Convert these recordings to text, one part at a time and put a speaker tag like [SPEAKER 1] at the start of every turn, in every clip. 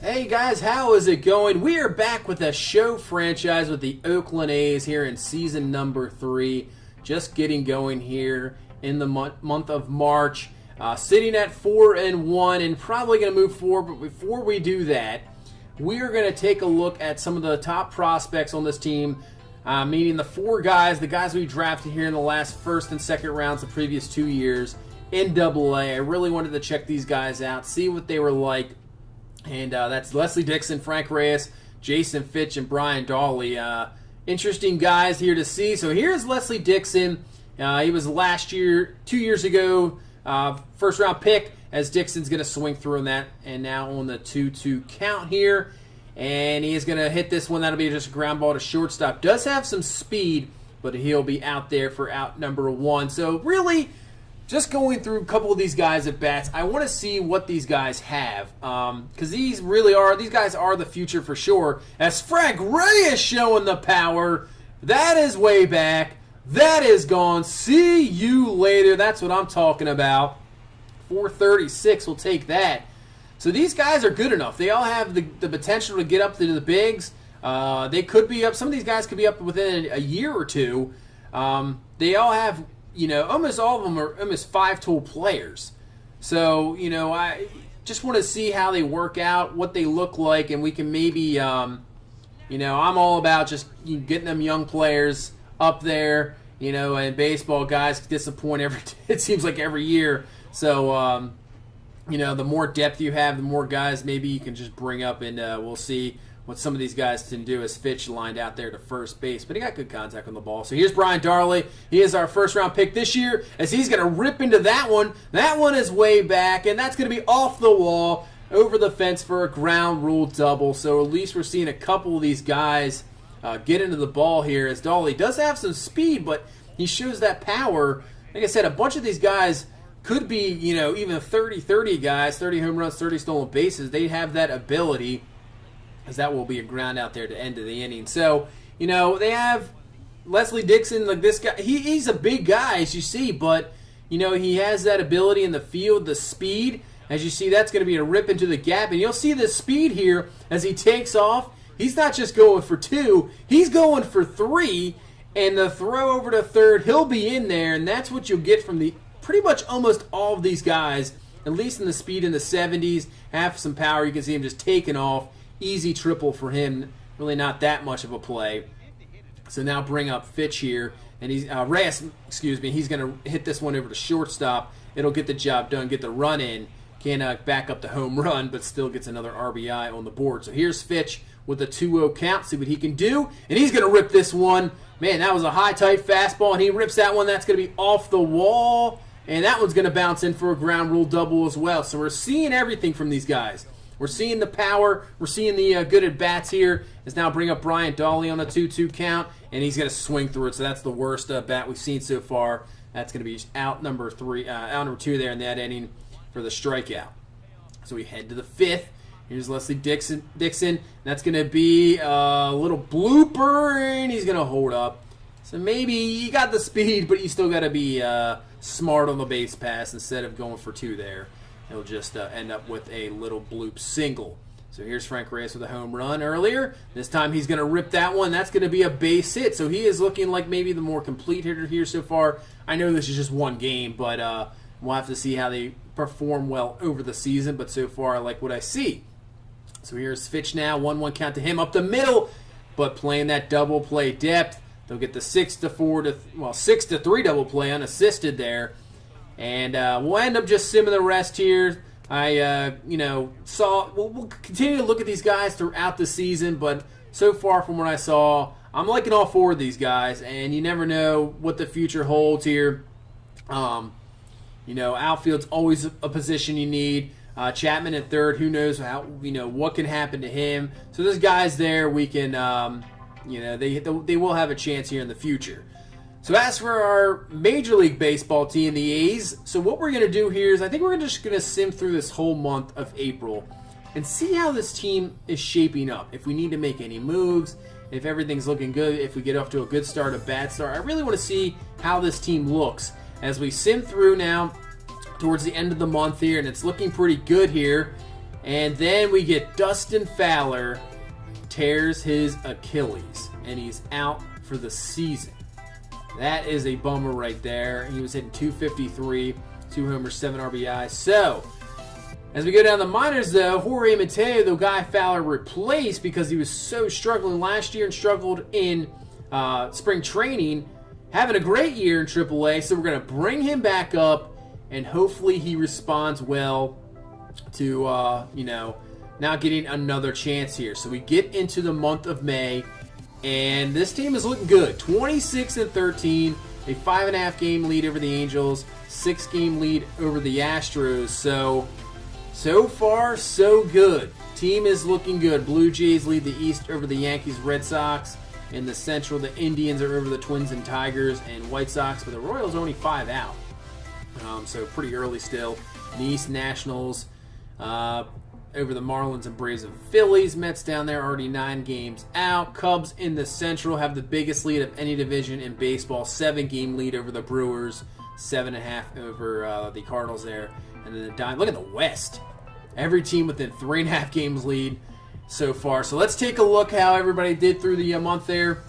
[SPEAKER 1] Hey guys, how is it going? We are back with a show franchise with the Oakland A's here in season number 3. Just getting going here in the month of March. Sitting at 4-1 and probably going to move forward. But before we do that, we are going to take a look at some of the top prospects on this team. Meaning the 4 guys, the guys we drafted here in the last first and second rounds the previous 2 years in AA. I really wanted to check these guys out, see what they were like. And that's Leslie Dixon, Frank Reyes, Jason Fitch, and Brian Dawley. Interesting guys here to see. So here's Leslie Dixon. He was last year, 2 years ago, first round pick, as Dixon's going to swing through on that. And now on the 2-2 count here. And he is going to hit this one. That'll be just a ground ball to shortstop. Does have some speed, but he'll be out there for out number 1. So really, just going through a couple of these guys at bats, I want to see what these guys have. Because these guys are the future for sure. As Frank Reyes showing the power, that is way back. That is gone. See you later. That's what I'm talking about. 436 will take that. So these guys are good enough. They all have the potential to get up to the bigs. They could be up. Some of these guys could be up within a year or two. They all have, almost all of them are almost 5-tool players. So, I just want to see how they work out, what they look like, and we can maybe, I'm all about just getting them young players up there, and baseball guys disappoint it seems like every year. So, the more depth you have, the more guys maybe you can just bring up, and we'll see what some of these guys can do as Fitch lined out there to first base. But he got good contact on the ball. So here's Brian Dawley. He is our first-round pick this year as he's going to rip into that one. That one is way back, and that's going to be off the wall, over the fence for a ground rule double. So at least we're seeing a couple of these guys get into the ball here, as Dawley does have some speed, but he shows that power. Like I said, a bunch of these guys could be, even 30 guys, 30 home runs, 30 stolen bases. They have that ability, as that will be a ground out there to end of the inning. So, they have Leslie Dixon, like this guy. He's a big guy, as you see, but, he has that ability in the field, the speed. As you see, that's going to be a rip into the gap. And you'll see the speed here as he takes off. He's not just going for 2. He's going for 3. And the throw over to third, he'll be in there. And that's what you'll get from pretty much almost all of these guys, at least in the speed in the 70s, have some power. You can see him just taking off. Easy triple for him. Really not that much of a play. So now bring up Fitch here. And Reyes, he's going to hit this one over to shortstop. It'll get the job done, get the run in. Can't back up the home run, but still gets another RBI on the board. So here's Fitch with a 2-0 count. See what he can do. And he's going to rip this one. Man, that was a high, tight fastball, and he rips that one. That's going to be off the wall. And that one's going to bounce in for a ground rule double as well. So we're seeing everything from these guys. We're seeing the power. We're seeing the good at-bats here. Let's now bring up Brian Dawley on a 2-2 count, and he's going to swing through it. So that's the worst bat we've seen so far. That's going to be out number 2 there in that inning for the strikeout. So we head to the 5th. Here's Leslie Dixon. That's going to be a little blooper, and he's going to hold up. So maybe you got the speed, but you still got to be smart on the base pass instead of going for 2 there. He'll just end up with a little bloop single. So here's Frank Reyes with a home run earlier. This time he's going to rip that one. That's going to be a base hit. So he is looking like maybe the more complete hitter here so far. I know this is just one game, but we'll have to see how they perform well over the season. But so far, I like what I see. So here's Fitch now. 1-1 count to him up the middle, but playing that double play depth. They'll get the 6-3 double play unassisted there. And we'll end up just simming the rest here. We'll continue to look at these guys throughout the season, but so far from what I saw, I'm liking all 4 of these guys, and you never know what the future holds here. Outfield's always a position you need. Chapman at third, who knows what can happen to him. So there's guys there we can, they will have a chance here in the future. So as for our Major League Baseball team, the A's, so what we're going to do here is I think we're just going to sim through this whole month of April and see how this team is shaping up. If we need to make any moves, if everything's looking good, if we get off to a good start, a bad start. I really want to see how this team looks as we sim through now towards the end of the month here, and it's looking pretty good here. And then we get Dustin Fowler tears his Achilles, and he's out for the season. That is a bummer right there. He was hitting 253, 2 homers, 7 RBIs. So, as we go down the minors, though, Jorge Mateo, the guy Fowler replaced because he was so struggling last year and struggled in spring training, having a great year in AAA. So we're going to bring him back up, and hopefully he responds well to, now getting another chance here. So we get into the month of May, and this team is looking good. 26-13, a 5.5 game lead over the Angels, 6 game lead over the Astros. So far, so good. Team is looking good. Blue Jays lead the East over the Yankees, Red Sox. In the Central, the Indians are over the Twins and Tigers and White Sox, but the Royals are only 5 out. So pretty early still. In the East, Nationals over the Marlins and Braves and Phillies. Mets down there already 9 games out. Cubs in the Central have the biggest lead of any division in baseball. 7 game lead over the Brewers. 7.5 over the Cardinals there. And then look at the West. Every team within 3.5 games lead so far. So let's take a look how everybody did through the month there.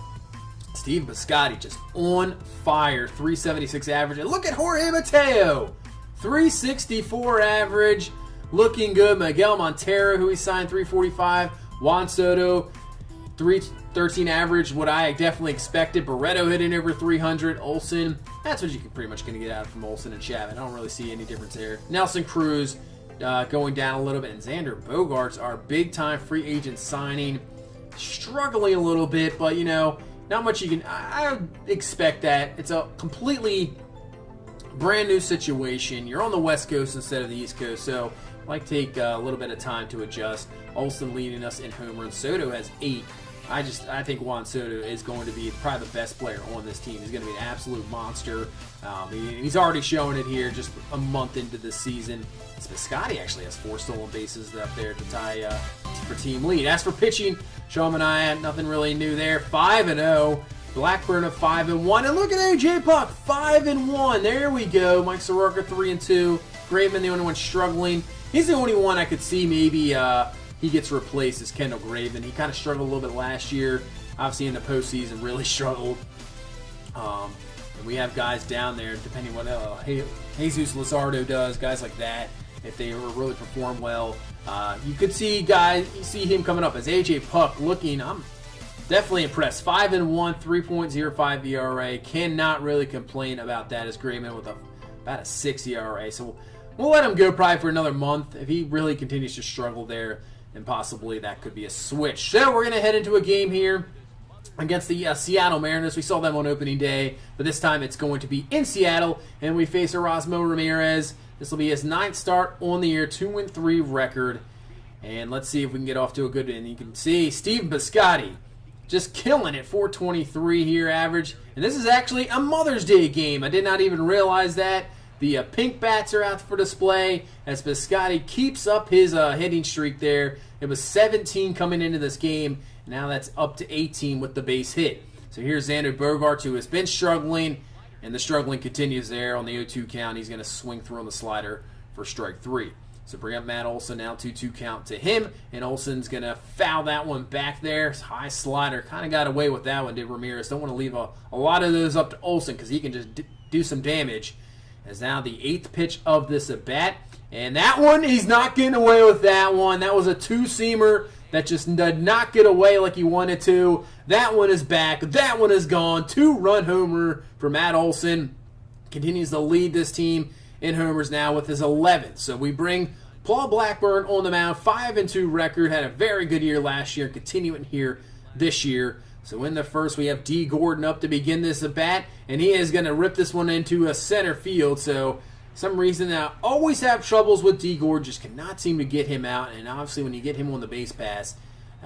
[SPEAKER 1] Steve Biscotti just on fire. 376 average. And look at Jorge Mateo. 364 average. Looking good. Miguel Montero, who he signed, 345. Juan Soto, 313 average. What I definitely expected. Barreto hitting over 300. Olsen, that's what you can pretty much going to get out from Olsen and Chapman. I don't really see any difference there. Nelson Cruz going down a little bit. And Xander Bogaerts, our big-time free agent signing, struggling a little bit, but, not much you can... I expect that. It's a completely brand new situation. You're on the West Coast instead of the East Coast, so might take a little bit of time to adjust. Olsen leading us in home runs. Soto has 8. I think Juan Soto is going to be probably the best player on this team. He's going to be an absolute monster. He's already showing it here just a month into the season. Piscotti actually has 4 stolen bases up there to tie for team lead. As for pitching, Sean Manaea, nothing really new there. 5-0. Blackburn of 5-1. And look at AJ Puck, 5-1. There we go. Mike Soroka 3-2. Graveman, the only one struggling. He's the only one I could see maybe he gets replaced as Kendall Graveman. He kind of struggled a little bit last year. Obviously in the postseason, really struggled. And we have guys down there, depending on what Jesus Luzardo does, guys like that. If they really perform well, you could see him coming up as AJ Puck looking. I'm definitely impressed. 5-1, 3.05 ERA. Cannot really complain about that as Graveman with about a 6 ERA. So we'll let him go probably for another month. If he really continues to struggle there, then possibly that could be a switch. So we're going to head into a game here against the Seattle Mariners. We saw them on opening day, but this time it's going to be in Seattle, and we face Erasmo Ramirez. This will be his 9th start on the year, 2-3 record. And let's see if we can get off to a good end. You can see Steve Biscotti just killing it, 423 here average. And this is actually a Mother's Day game. I did not even realize that. The pink bats are out for display as Biscotti keeps up his hitting streak there. It was 17 coming into this game. Now that's up to 18 with the base hit. So here's Xander Bogaerts, who has been struggling, and the struggling continues there on the 0-2 count. He's going to swing through on the slider for strike 3. So bring up Matt Olson now, 2-2 count to him, and Olson's going to foul that one back there. High slider, kind of got away with that one, did Ramirez. Don't want to leave a lot of those up to Olson because he can just do some damage. As now the 8th pitch of this at-bat, and that one, he's not getting away with that one. That was a 2-seamer that just did not get away like he wanted to. That one is back. That one is gone. 2-run homer for Matt Olson. Continues to lead this team in homers now with his 11th. So we bring Paul Blackburn on the mound. 5-2 record. Had a very good year last year. Continuing here this year. So in the first, we have D. Gordon up to begin this at bat, and he is going to rip this one into a center field. So some reason I always have troubles with D. Gordon, just cannot seem to get him out. And obviously when you get him on the base pass,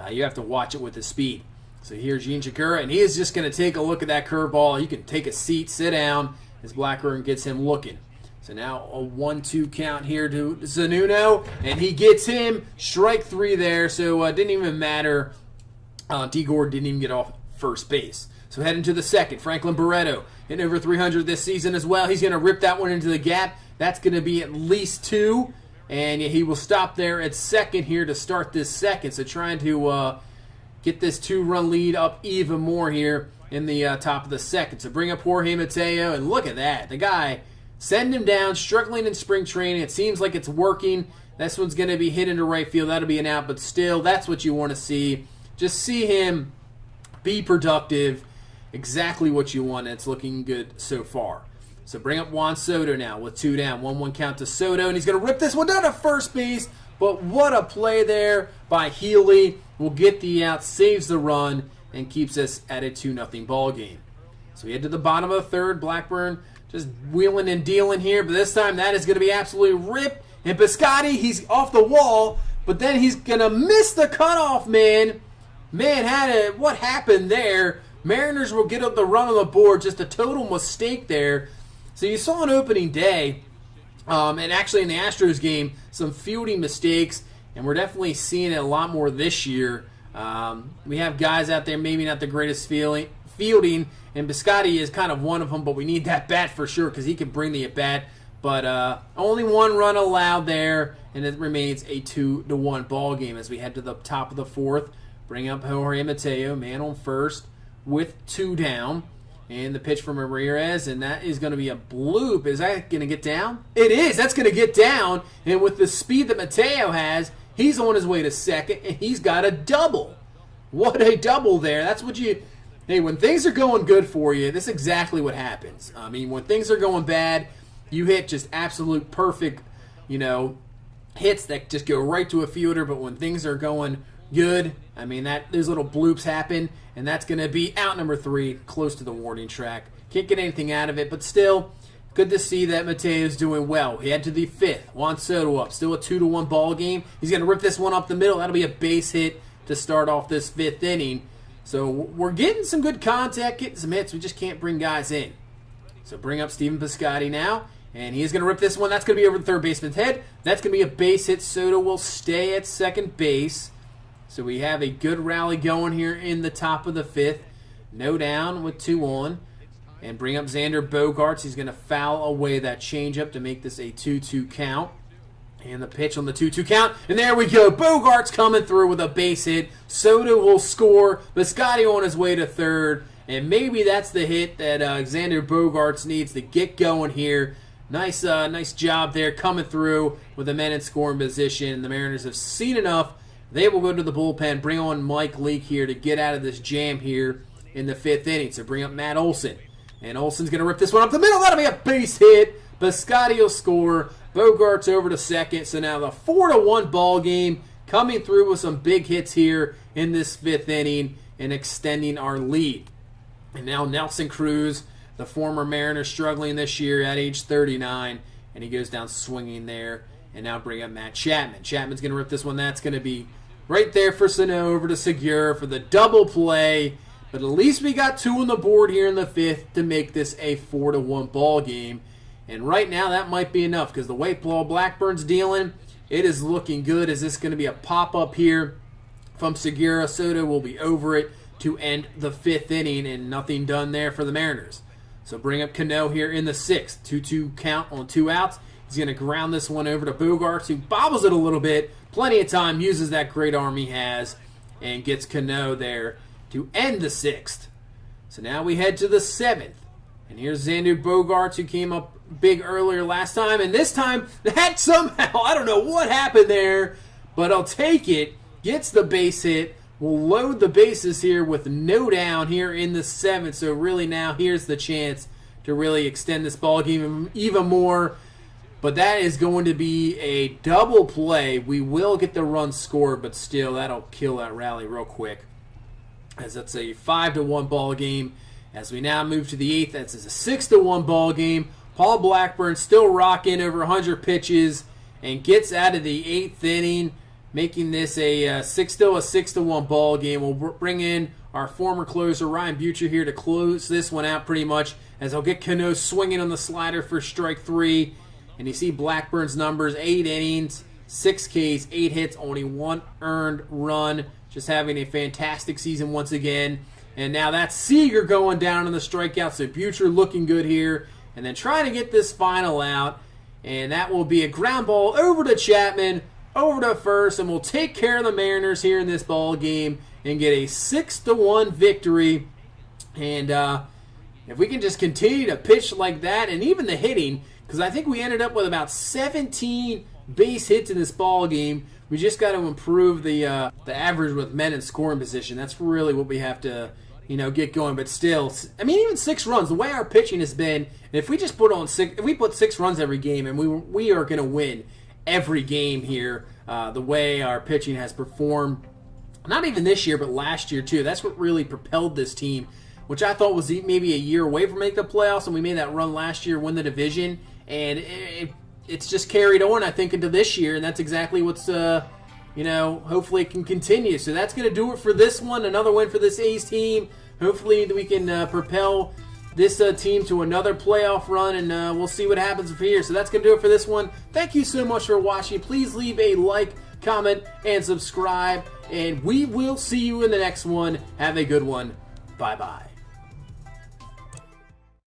[SPEAKER 1] you have to watch it with his speed. So here's Gene Shakura, and he is just going to take a look at that curveball. You can take a seat, sit down, as Blackburn gets him looking. So now a 1-2 count here to Zunino, and he gets him. Strike 3 there, so it didn't even matter. D. Gordon didn't even get off first base. So heading to the second, Franklin Barreto hitting over 300 this season as well. He's going to rip that one into the gap. That's going to be at least 2. and he will stop there at second here to start this second. So trying to get this 2-run lead up even more here in the top of the second. So bring up Jorge Mateo, and look at that. The guy, send him down, struggling in spring training. It seems like it's working. This one's going to be hit into right field. That'll be an out, but still, that's what you want to see. Just see him be productive. Exactly what you want. It's looking good so far. So bring up Juan Soto now with 2 down. 1-1 count to Soto, and he's going to rip this one down to first base. But what a play there by Healy. Will get the out, saves the run, and keeps us at a 2-0 ball game. So we head to the bottom of the third. Blackburn just wheeling and dealing here, but this time that is going to be absolutely ripped. And Piscotty, he's off the wall, but then he's going to miss the cutoff, man. Man, what happened there? Mariners will get up the run on the board. Just a total mistake there. So you saw on opening day, and actually in the Astros game, some fielding mistakes, and we're definitely seeing it a lot more this year. We have guys out there, maybe not the greatest fielding, and Piscotty is kind of one of them, but we need that bat for sure because he can bring the at-bat. But only 1 run allowed there, and it remains a 2-1 ball game as we head to the top of the fourth. Bring up Jorge Mateo, man on first with 2 down. And the pitch from Ramirez, and that is going to be a bloop. Is that going to get down? It is. That's going to get down. And with the speed that Mateo has, he's on his way to second, and he's got a double. What a double there. That's what you... Hey, when things are going good for you, this is exactly what happens. I mean, when things are going bad, you hit just absolute perfect, hits that just go right to a fielder. But when things are going good, I mean, those little bloops happen, and that's going to be out number 3, close to the warning track. Can't get anything out of it, but still, good to see that Mateo's doing well. He head to the 5th. Juan Soto up. Still a 2-1 ball game. He's going to rip this one up the middle. That'll be a base hit to start off this 5th inning. So we're getting some good contact, getting some hits. We just can't bring guys in. So bring up Steven Piscotty now, and he's going to rip this one. That's going to be over the third baseman's head. That's going to be a base hit. Soto will stay at second base. So we have a good rally going here in the top of the 5th. No down with 2 on. And bring up Xander Bogaerts. He's going to foul away that changeup to make this a 2-2 count. And the pitch on the 2-2 count. And there we go. Bogaerts coming through with a base hit. Soto will score. Piscotty on his way to third. And maybe that's the hit that Xander Bogaerts needs to get going here. Nice job there coming through with the men in scoring position. The Mariners have seen enough. They will go to the bullpen, bring on Mike Leake here to get out of this jam here in the 5th inning. So bring up Matt Olson. And Olson's going to rip this one up the middle. That'll be a base hit. Piscotty will score. Bogaerts over to second. So now the 4-1 ball game coming through with some big hits here in this 5th inning and extending our lead. And now Nelson Cruz, the former Mariner, struggling this year at age 39. And he goes down swinging there. And now bring up Matt Chapman. Chapman's going to rip this one. That's going to be right there for Sano over to Segura for the double play. But at least we got 2 on the board here in the 5th to make this a 4-1 ball game. And right now that might be enough because the way Paul Blackburn's dealing, it is looking good. Is this going to be a pop-up here from Segura? Soto will be over it to end the 5th inning, and nothing done there for the Mariners. So bring up Cano here in the 6th. 2-2 count on 2 outs. He's going to ground this one over to Bogaerts, who bobbles it a little bit. Plenty of time, uses that great arm he has, and gets Cano there to end the 6th. So now we head to the 7th. And here's Xander Bogaerts, who came up big earlier last time. And this time, that somehow, I don't know what happened there, but I'll take it. Gets the base hit. We'll load the bases here with no down here in the 7th. So really now here's the chance to really extend this ball game even more. But that is going to be a double play. We will get the run scored, but still, that'll kill that rally real quick. As that's a 5-1 ball game. As we now move to the 8th, that's a 6-1 ball game. Paul Blackburn still rocking over 100 pitches and gets out of the 8th inning, making this still a 6-1 ball game. We'll bring in our former closer, Ryan Butcher, here to close this one out pretty much, as I'll get Cano swinging on the slider for strike 3. And you see Blackburn's numbers, 8 innings, 6 Ks, 8 hits, only 1 earned run. Just having a fantastic season once again. And now that's Seager going down on the strikeout. So Butcher looking good here. And then trying to get this final out. And that will be a ground ball over to Chapman, over to first, and we'll take care of the Mariners here in this ball game and get a 6-1 victory. And if we can just continue to pitch like that, and even the hitting, because I think we ended up with about 17 base hits in this ball game. We just got to improve the average with men in scoring position. That's really what we have to, get going. But still, I mean, even 6 runs. The way our pitching has been, if we just if we put 6 runs every game, and we are going to win every game here. The way our pitching has performed, not even this year, but last year too. That's what really propelled this team, which I thought was maybe a year away from making the playoffs, and we made that run last year, win the division, and it's just carried on, I think, into this year, and that's exactly what's, hopefully it can continue. So that's going to do it for this one. Another win for this A's team. Hopefully we can propel this team to another playoff run, and we'll see what happens from here. So that's going to do it for this one. Thank you so much for watching. Please leave a like, comment, and subscribe, and we will see you in the next one. Have a good one. Bye-bye.